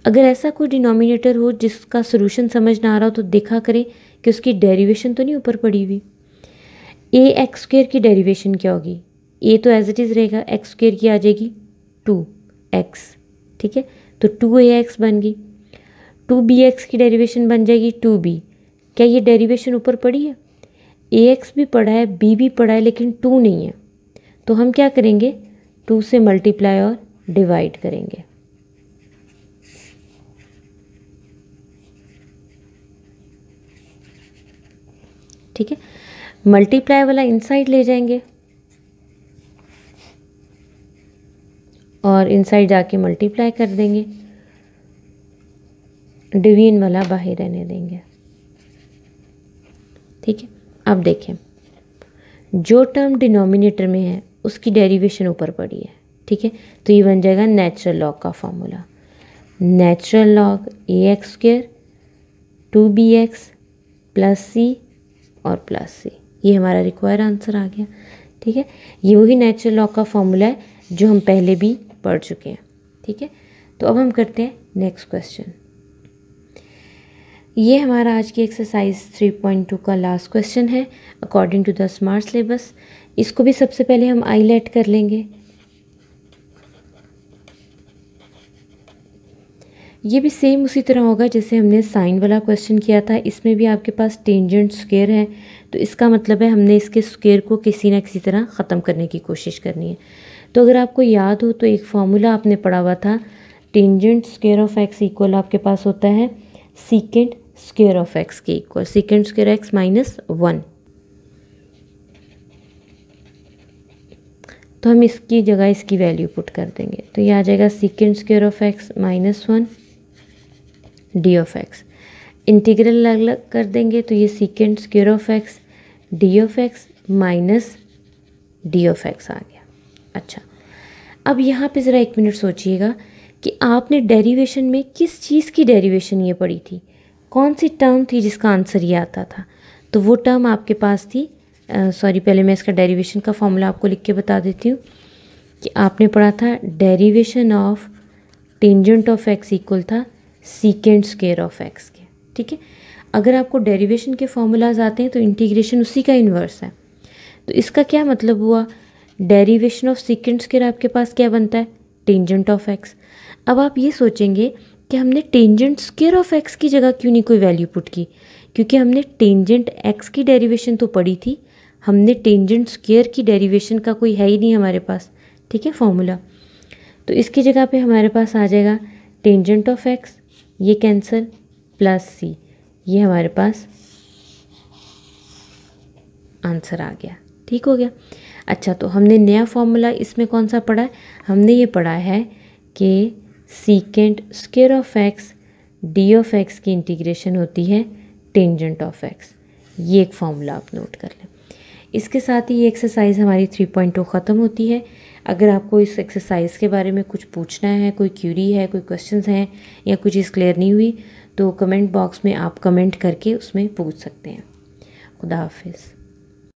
A: अगर ऐसा कोई डिनोमिनेटर हो जिसका सोल्यूशन समझ ना आ रहा हो तो देखा करें कि उसकी डेरिवेशन तो नहीं ऊपर पड़ी हुई। ax² की डेरिवेशन क्या होगी, a तो एज इट इज़ रहेगा, x² की आ जाएगी 2x, ठीक है, तो 2ax बन गई। 2bx की डेरिवेशन बन जाएगी 2b। क्या ये डेरिवेशन ऊपर पड़ी है, ax भी पड़ा है, b भी पड़ा है, लेकिन 2 नहीं है। तो हम क्या करेंगे, 2 से मल्टीप्लाई और डिवाइड करेंगे। ठीक है, मल्टीप्लाई वाला इनसाइड ले जाएंगे और इनसाइड जाके मल्टीप्लाई कर देंगे, डिवीजन वाला बाहर रहने देंगे। ठीक है, अब देखें जो टर्म डिनोमिनेटर में है उसकी डेरिवेशन ऊपर पड़ी है। ठीक है, तो ये बन जाएगा नेचुरल लॉग का formula, natural log ax² 2bx + c और +c। ये हमारा रिक्वायर्ड आंसर आ गया। ठीक है, ये वही नेचुरल लॉग का फॉर्मूला है जो हम पहले भी पढ़ चुके हैं। ठीक है, तो अब हम करते हैं नेक्स्ट क्वेश्चन। ये हमारा आज की एक्सरसाइज 3.2 का लास्ट क्वेश्चन है according to the smart syllabus. इसको भी सबसे पहले हम आईलेट कर लेंगे। ये भी सेम उसी तरह होगा जैसे हमने साइन वाला क्वेश्चन किया था। इसमें भी आपके पास टेंजेंट स्क्वायर है, तो इसका मतलब है हमने इसके स्क्वायर को किसी ना किसी तरह ख़त्म करने की कोशिश करनी है। तो अगर आपको याद हो तो एक फार्मूला आपने पढ़ा हुआ था, tangent square of x equal आपके पास होता है सीकेंट स्क्वायर ऑफ x के इक्वल, सीकेंट स्क्वायर x -1। तो हम इसकी जगह इसकी वैल्यू पुट कर देंगे, तो ये आ जाएगा secant square of x -1 d of x। Integral अलग अलग कर देंगे तो ये secant square of x d of x minus d of x आ गया। अच्छा, अब यहाँ पे ज़रा 1 मिनट सोचिएगा कि आपने डेरिवेशन में किस चीज़ की डेरिवेशन ये पढ़ी थी, कौन सी टर्म थी जिसका आंसर ये आता था। तो वो टर्म आपके पास थी, पहले मैं इसका डेरिवेशन का फॉर्मूला आपको लिख के बता देती हूँ कि आपने पढ़ा था derivation of tangent of x equal था सीकेंट स्क्वायर ऑफ x के। ठीक है, अगर आपको डेरिवेशन के फॉर्मूलाज आते हैं तो इंटीग्रेशन उसी का इन्वर्स है। तो इसका क्या मतलब हुआ, डेरिवेशन ऑफ सीकेंट स्क्वायर आपके पास क्या बनता है, टेंजेंट ऑफ x। अब आप ये सोचेंगे कि हमने टेंजेंट स्क्वायर ऑफ एक्स की जगह क्यों नहीं कोई वैल्यू पुट की, क्योंकि हमने टेंजेंट एक्स की डेरिवेशन तो पढ़ी थी, हमने टेंजेंट स्क्वायर की डेरिवेशन का कोई है ही नहीं हमारे पास, ठीक है, फॉर्मूला। तो इसकी जगह पे हमारे पास आ जाएगा टेंजेंट ऑफ एक्स, ये कैंसिल, प्लस सी, ये हमारे पास आंसर आ गया, ठीक हो गया। अच्छा, तो हमने नया फॉर्मूला इसमें कौन सा पढ़ा है, हमने ये पढ़ा है कि secant square of x D of x की इंटीग्रेशन होती है टेंजेंट ऑफ एक्स, ये एक फॉर्मूला आप नोट कर लें। इसके साथ ही ये एक्सरसाइज हमारी 3.2 ख़त्म होती है। अगर आपको इस एक्सरसाइज के बारे में कुछ पूछना है, कोई क्यूरी है, कोई क्वेश्चंस हैं या कोई चीज़ क्लियर नहीं हुई, तो कमेंट बॉक्स में आप कमेंट करके उसमें पूछ सकते हैं। खुदा हाफिज़।